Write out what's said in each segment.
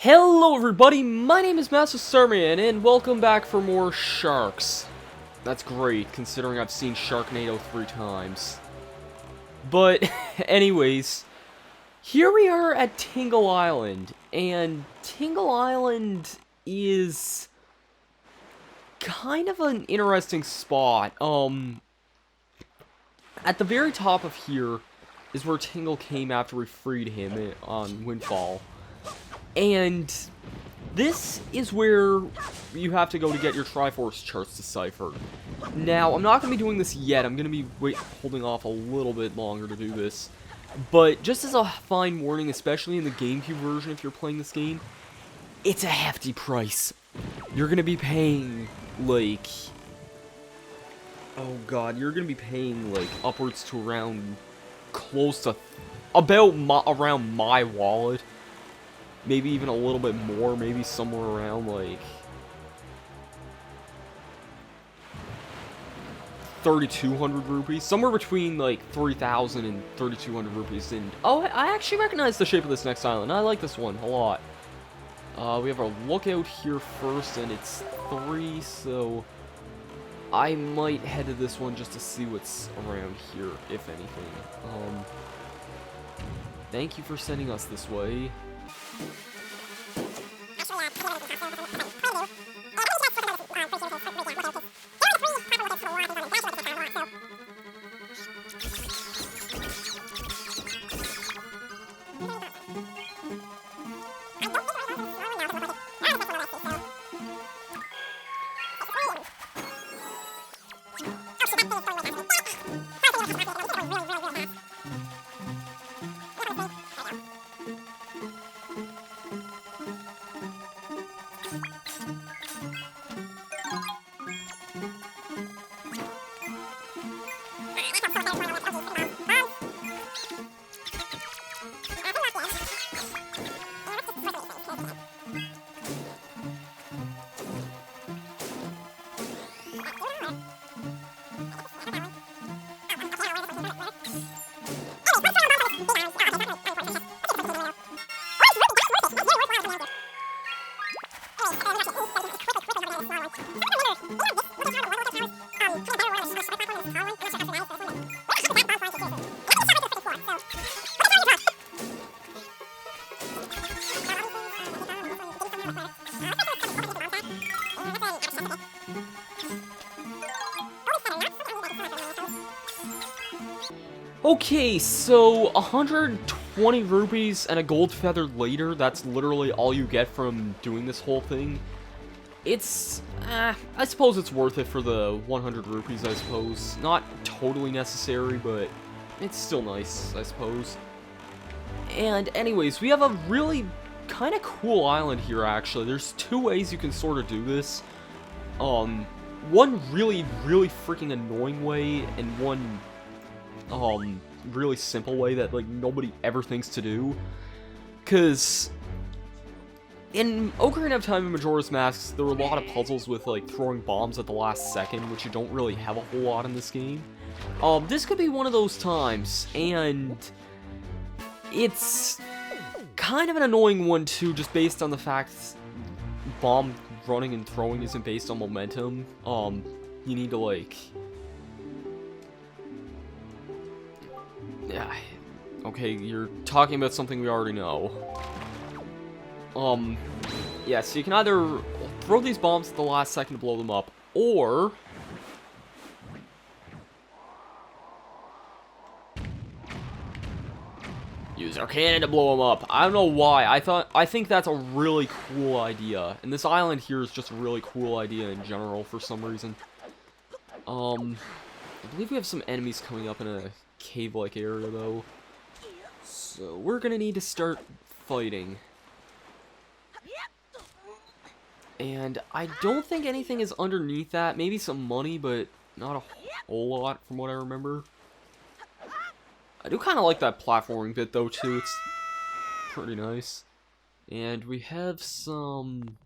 Hello everybody, my name is Masterstarman, and welcome back for more sharks. That's great, considering I've seen Sharknado 3 times. But, anyways, here we are at Tingle Island, and Tingle Island is kind of an interesting spot. At the very top of here is where Tingle came after we freed him on Windfall. And this is where you have to go to get your Triforce charts deciphered. Now, I'm not going to be doing this yet. I'm going to be holding off a little bit longer to do this. But just as a fine warning, especially in the Gamecube version if you're playing this game, it's a hefty price. You're going to be paying, like... oh god, you're going to be paying, like, upwards to around... close to... around my wallet. Maybe even a little bit more, maybe somewhere around, like... 3,200 rupees. Somewhere between, like, 3,000 and 3,200 rupees. And, oh, I actually recognize the shape of this next island. I like this one a lot. We have a lookout here first, and it's 3, so... I might head to this one just to see what's around here, if anything. Thank you for sending us this way. Okay, so 120 rupees and a gold feather later, that's literally all you get from doing this whole thing. It's, I suppose it's worth it for the 100 rupees, I suppose. Not totally necessary, but it's still nice, I suppose. And anyways, we have a really kind of cool island here, actually. There's 2 ways you can sort of do this. One really freaking annoying way, and one... really simple way that, like, nobody ever thinks to do. Because in Ocarina of Time and Majora's Mask, there were a lot of puzzles with, like, throwing bombs at the last second, which you don't really have a whole lot in this game. This could be one of those times, and it's kind of an annoying one, too, just based on the fact bomb running and throwing isn't based on momentum. You need to, like... yeah, okay, you're talking about something we already know. Yeah, so you can either throw these bombs at the last second to blow them up, or... use our cannon to blow them up. I don't know why. I think that's a really cool idea. And this island here is just a really cool idea in general for some reason. I believe we have some enemies coming up in a cave-like area, though. So we're gonna need to start fighting. And I don't think anything is underneath that. Maybe some money, but not a whole lot from what I remember. I do kind of like that platforming bit, though, too. It's pretty nice. And we have some...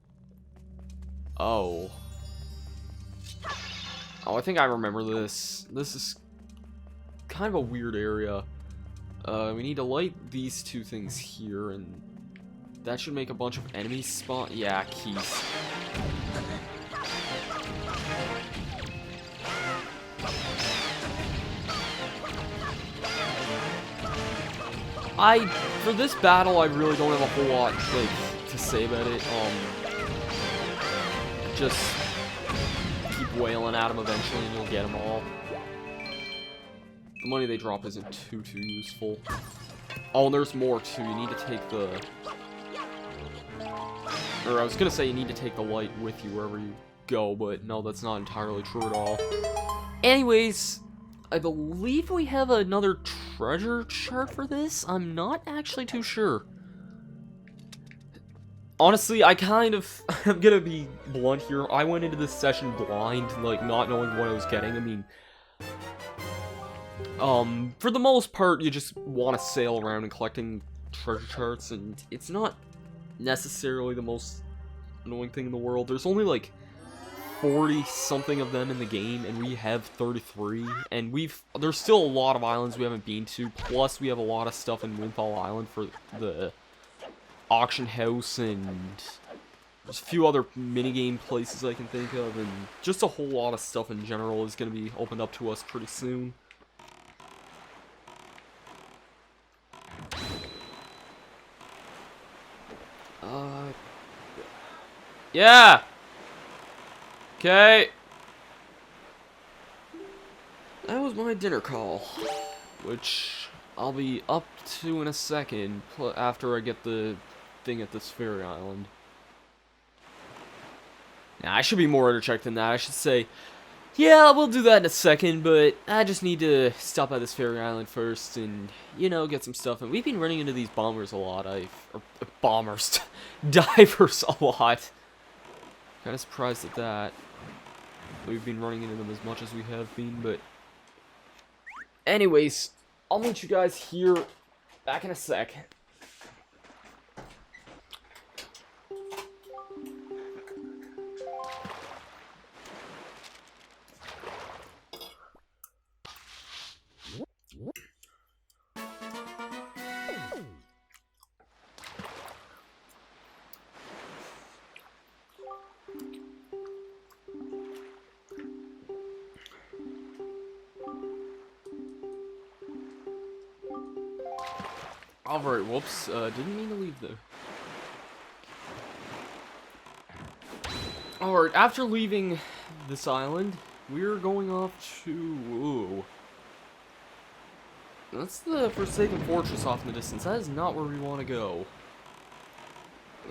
oh. Oh, I think I remember this. This is kind of a weird area. We need to light these 2 things here, and that should make a bunch of enemies spawn. Yeah, keys. For this battle, I really don't have a whole lot, like, to say about it. Just keep wailing at them eventually and you'll get them all. The money they drop isn't too useful. Oh, and there's more too. You need to take the... Or I was gonna say you need to take the light with you wherever you go, but no, that's not entirely true at all. Anyways, I believe we have another treasure chart for this. I'm not actually too sure. Honestly, I'm gonna be blunt here. I went into this session blind, like, not knowing what I was getting. I mean, for the most part, you just want to sail around and collecting treasure charts, and it's not necessarily the most annoying thing in the world. There's only, like, 40-something of them in the game, and we have 33, and there's still a lot of islands we haven't been to, plus we have a lot of stuff in Windfall Island for the auction house, and there's a few other minigame places I can think of, and just a whole lot of stuff in general is going to be opened up to us pretty soon. Yeah! Okay. That was my dinner call, which I'll be up to in a second after I get the thing at this fairy island. Now, I should be more energetic than that. I should say, yeah, we'll do that in a second, but I just need to stop at this fairy island first and, you know, get some stuff. And we've been running into these bombers a lot. Divers a lot. Kind of surprised at that. We've been running into them as much as we have been, but... Anyways, I'll meet you guys here back in a sec. Alright, whoops, didn't mean to leave there. Alright, after leaving this island, we're going off to... Ooh. That's the Forsaken Fortress off in the distance. That is not where we want to go.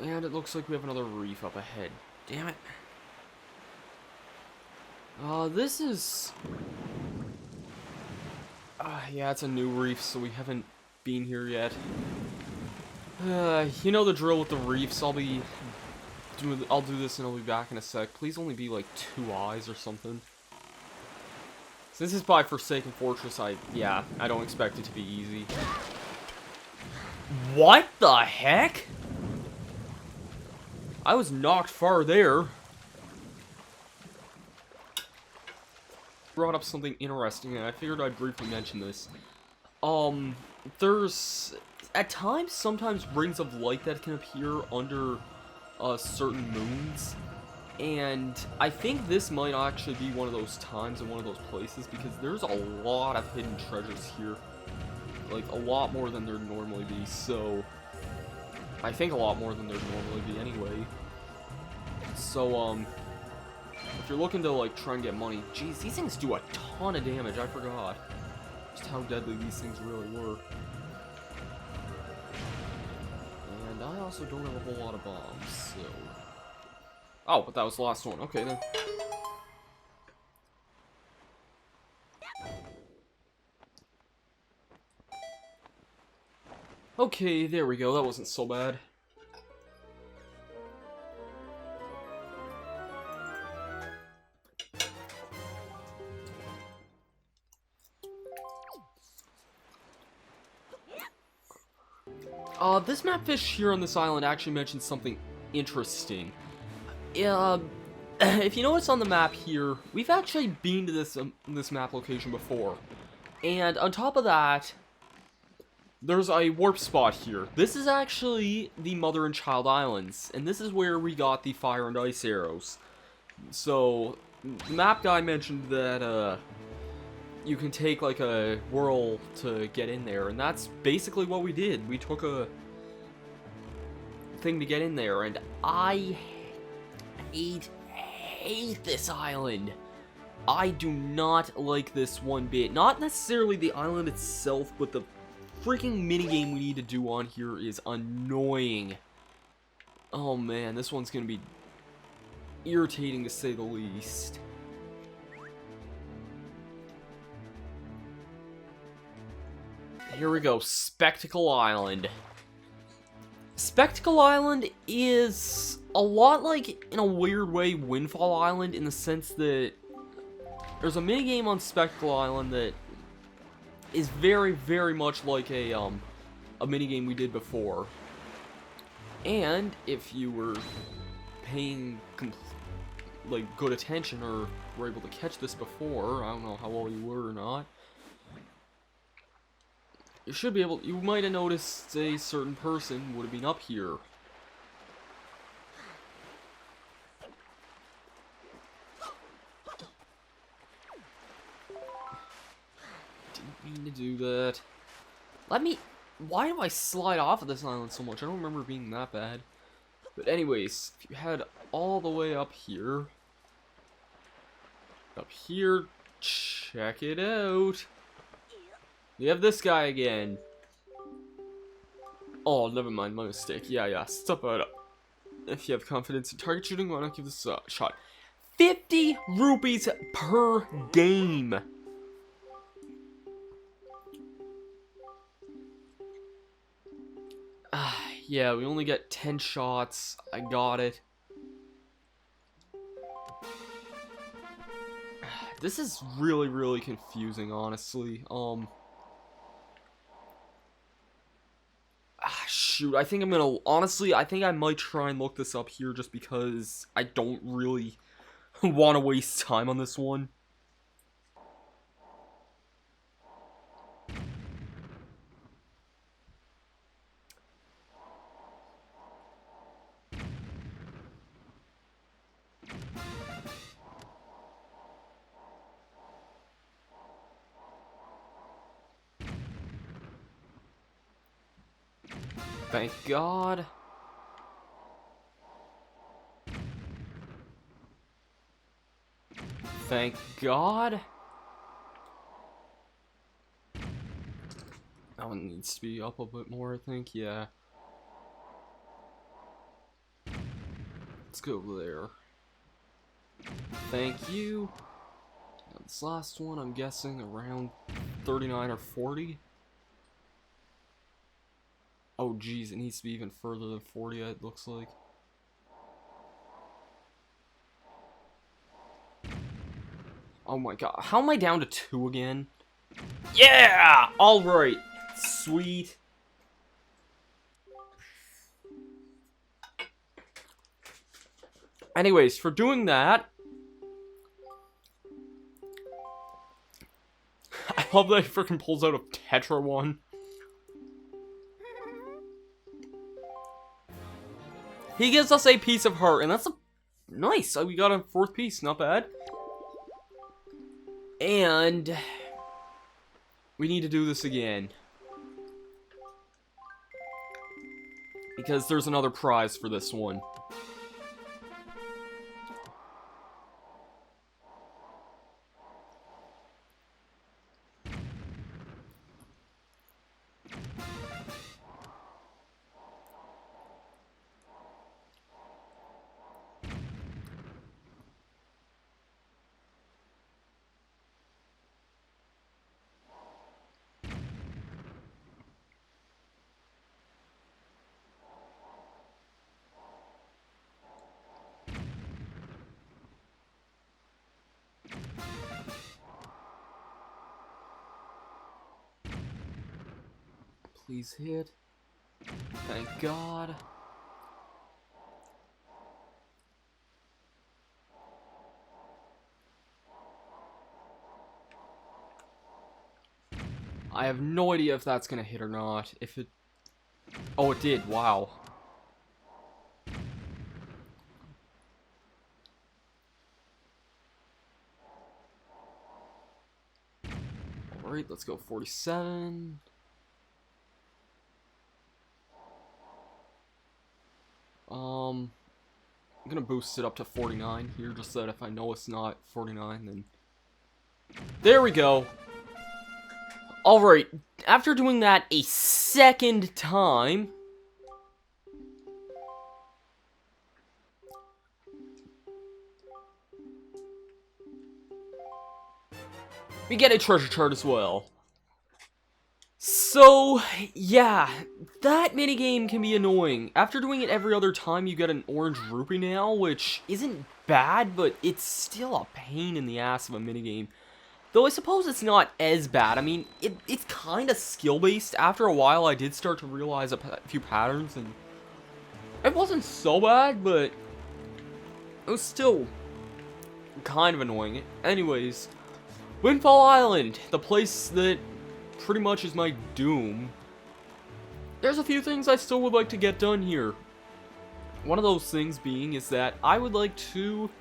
And it looks like we have another reef up ahead. Damn it. This is... yeah, it's a new reef, so we haven't been here yet. You know the drill with the reefs. I'll do this and I'll be back in a sec. Please only be like 2 eyes or something. Since it's by Forsaken Fortress, I don't expect it to be easy. What the heck? I was knocked far there. Brought up something interesting, and I figured I'd briefly mention this. There's, at times, sometimes rings of light that can appear under certain moons, and I think this might actually be one of those times and one of those places, because there's a lot of hidden treasures here, like a lot more than there'd normally be. So I think a lot more than there'd normally be anyway. So if you're looking to like try and get money, geez, these things do a ton of damage. I forgot just how deadly these things really were. And I also don't have a whole lot of bombs, so... Oh, but that was the last one. Okay, then. Okay, there we go. That wasn't so bad. This map fish here on this island actually mentions something interesting. If you notice on the map here, we've actually been to this map location before. And on top of that, there's a warp spot here. This is actually the Mother and Child Islands, and this is where we got the fire and ice arrows. So, the map guy mentioned that, you can take, like, a whirl to get in there, and that's basically what we did. We took a thing to get in there, and I hate this island. I do not like this one bit. Not necessarily the island itself, but the freaking minigame we need to do on here is annoying. Oh man, this one's gonna be irritating to say the least. Here we go, Spectacle Island. Spectacle Island is a lot like, in a weird way, Windfall Island, in the sense that there's a minigame on Spectacle Island that is very, very much like a minigame we did before. And if you were paying like good attention or were able to catch this before, I don't know how well you were or not, you should be able, you might have noticed a certain person would have been up here. Didn't mean to do that. Why do I slide off of this island so much? I don't remember it being that bad. But anyways, if you head all the way up here, check it out. We have this guy again. Oh, never mind, my mistake. Yeah, step it up. If you have confidence in target shooting, why not give this a shot? 50 rupees per game. Yeah, we only get 10 shots. I got it. This is really, really confusing, honestly. Shoot, I think I'm gonna, honestly, I think I might try and look this up here just because I don't really want to waste time on this one. Thank God. Thank God. That one needs to be up a bit more, I think, yeah. Let's go over there. Thank you. Now this last one, I'm guessing around 39 or 40. Oh geez, it needs to be even further than 40, it looks like. Oh my god, how am I down to 2 again? Yeah! Alright, sweet. Anyways, for doing that, I love that he freaking pulls out a Tetra one. He gives us a piece of heart, and that's a nice. We got a 4th piece, not bad. And we need to do this again, because there's another prize for this one. Please hit. Thank God. I have no idea if that's gonna hit or not. If it... Oh, it did. Wow. Alright, let's go 47. I'm gonna boost it up to 49 here, just so that if I know it's not 49, then... There we go! Alright, after doing that a second time... we get a treasure chart as well. So, yeah, that minigame can be annoying. After doing it every other time, you get an orange rupee now, which isn't bad, but it's still a pain in the ass of a minigame. Though I suppose it's not as bad. I mean, it's kind of skill-based. After a while, I did start to realize a few patterns, and it wasn't so bad, but it was still kind of annoying. Anyways, Windfall Island, the place that pretty much is my doom. There's a few things I still would like to get done here. One of those things being is that I would like to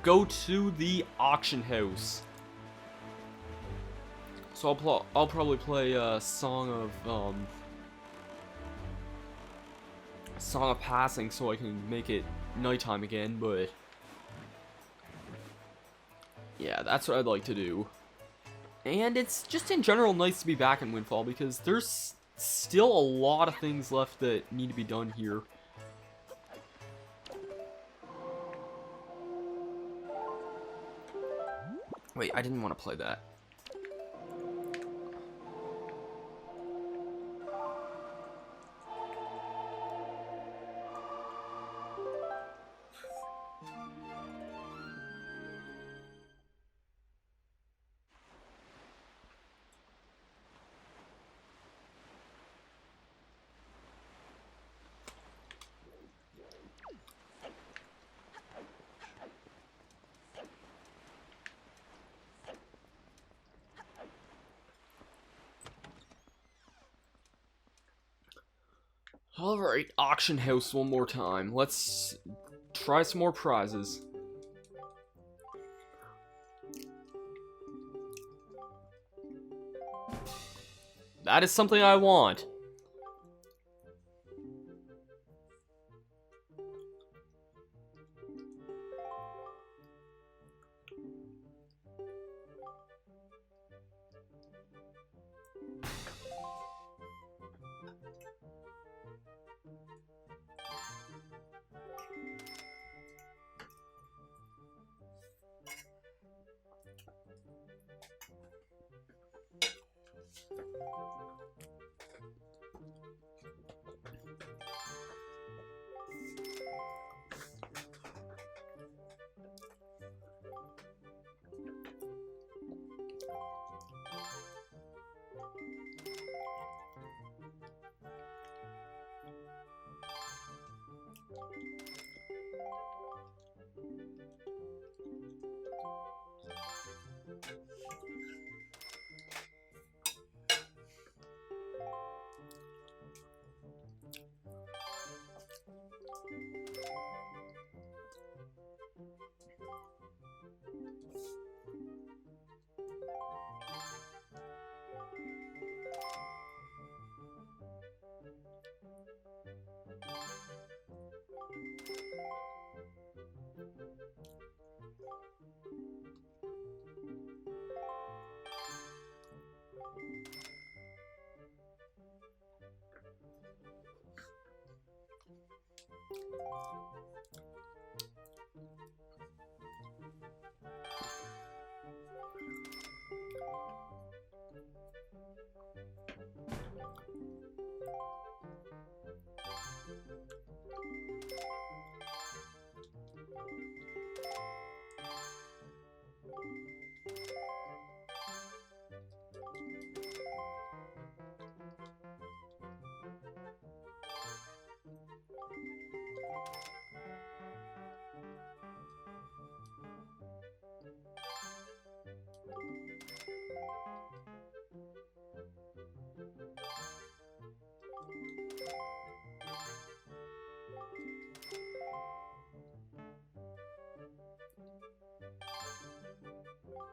go to the auction house. So I'll probably play a Song of Passing so I can make it nighttime again, but yeah, that's what I'd like to do. And it's just in general nice to be back in Windfall because there's still a lot of things left that need to be done here. Wait, I didn't want to play that. Alright, auction house one more time. Let's try some more prizes. That is something I want.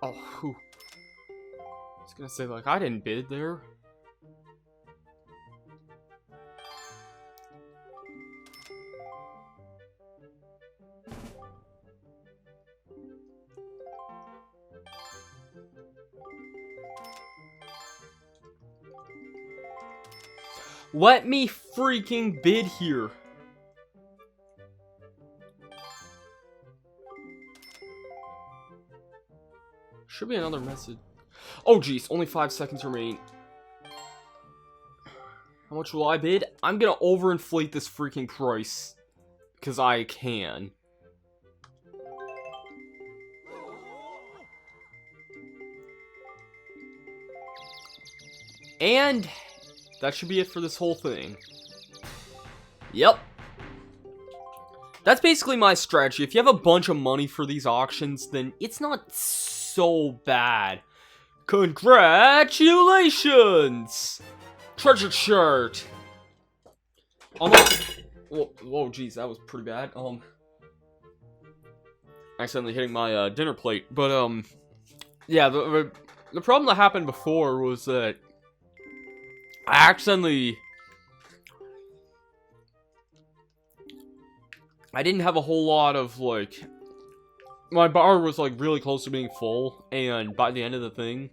Oh, whew. I was gonna say, like, I didn't bid there. Let me freaking bid here. Should be another message. Oh, geez, only 5 seconds remain. How much will I bid? I'm gonna overinflate this freaking price. Because I can. And that should be it for this whole thing. Yep. That's basically my strategy. If you have a bunch of money for these auctions, then it's not so bad. Congratulations! Treasure chart! Whoa, geez, that was pretty bad. Accidentally hitting my dinner plate. But, yeah, the problem that happened before was that I didn't have a whole lot of, like, my bar was, like, really close to being full, and by the end of the thing,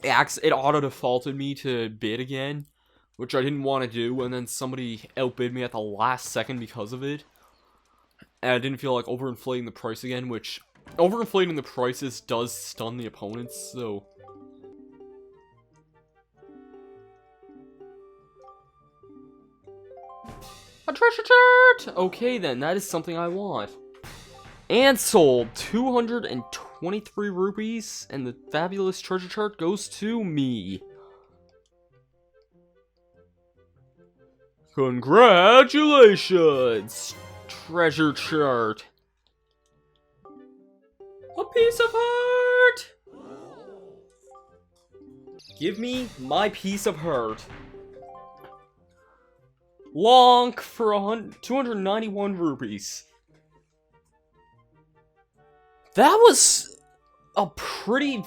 it auto-defaulted me to bid again, which I didn't want to do, and then somebody outbid me at the last second because of it, and I didn't feel like overinflating the price again, which, overinflating the prices does stun the opponents, so a treasure chart! Okay then, that is something I want. And sold 223 rupees, and the fabulous treasure chart goes to me. Congratulations! Treasure chart. A piece of heart! Give me my piece of heart. Lonk for 291 rupees. That was a pretty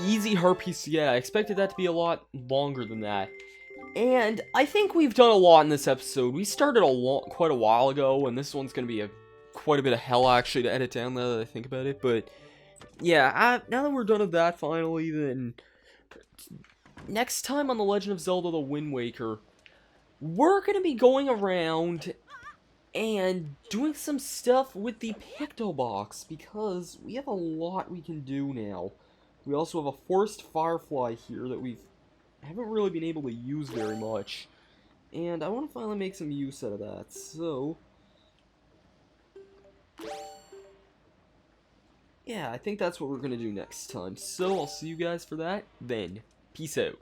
easy heart piece to get. I expected that to be a lot longer than that. And I think we've done a lot in this episode. We started quite a while ago, and this one's going to be quite a bit of hell, actually, to edit down now that I think about it. But, yeah, now that we're done with that, finally, then next time on The Legend of Zelda The Wind Waker, we're going to be going around and doing some stuff with the Picto Box, because we have a lot we can do now. We also have a Forest Firefly here that we haven't really been able to use very much, and I want to finally make some use out of that, so yeah, I think that's what we're going to do next time, so I'll see you guys for that then. Peace out.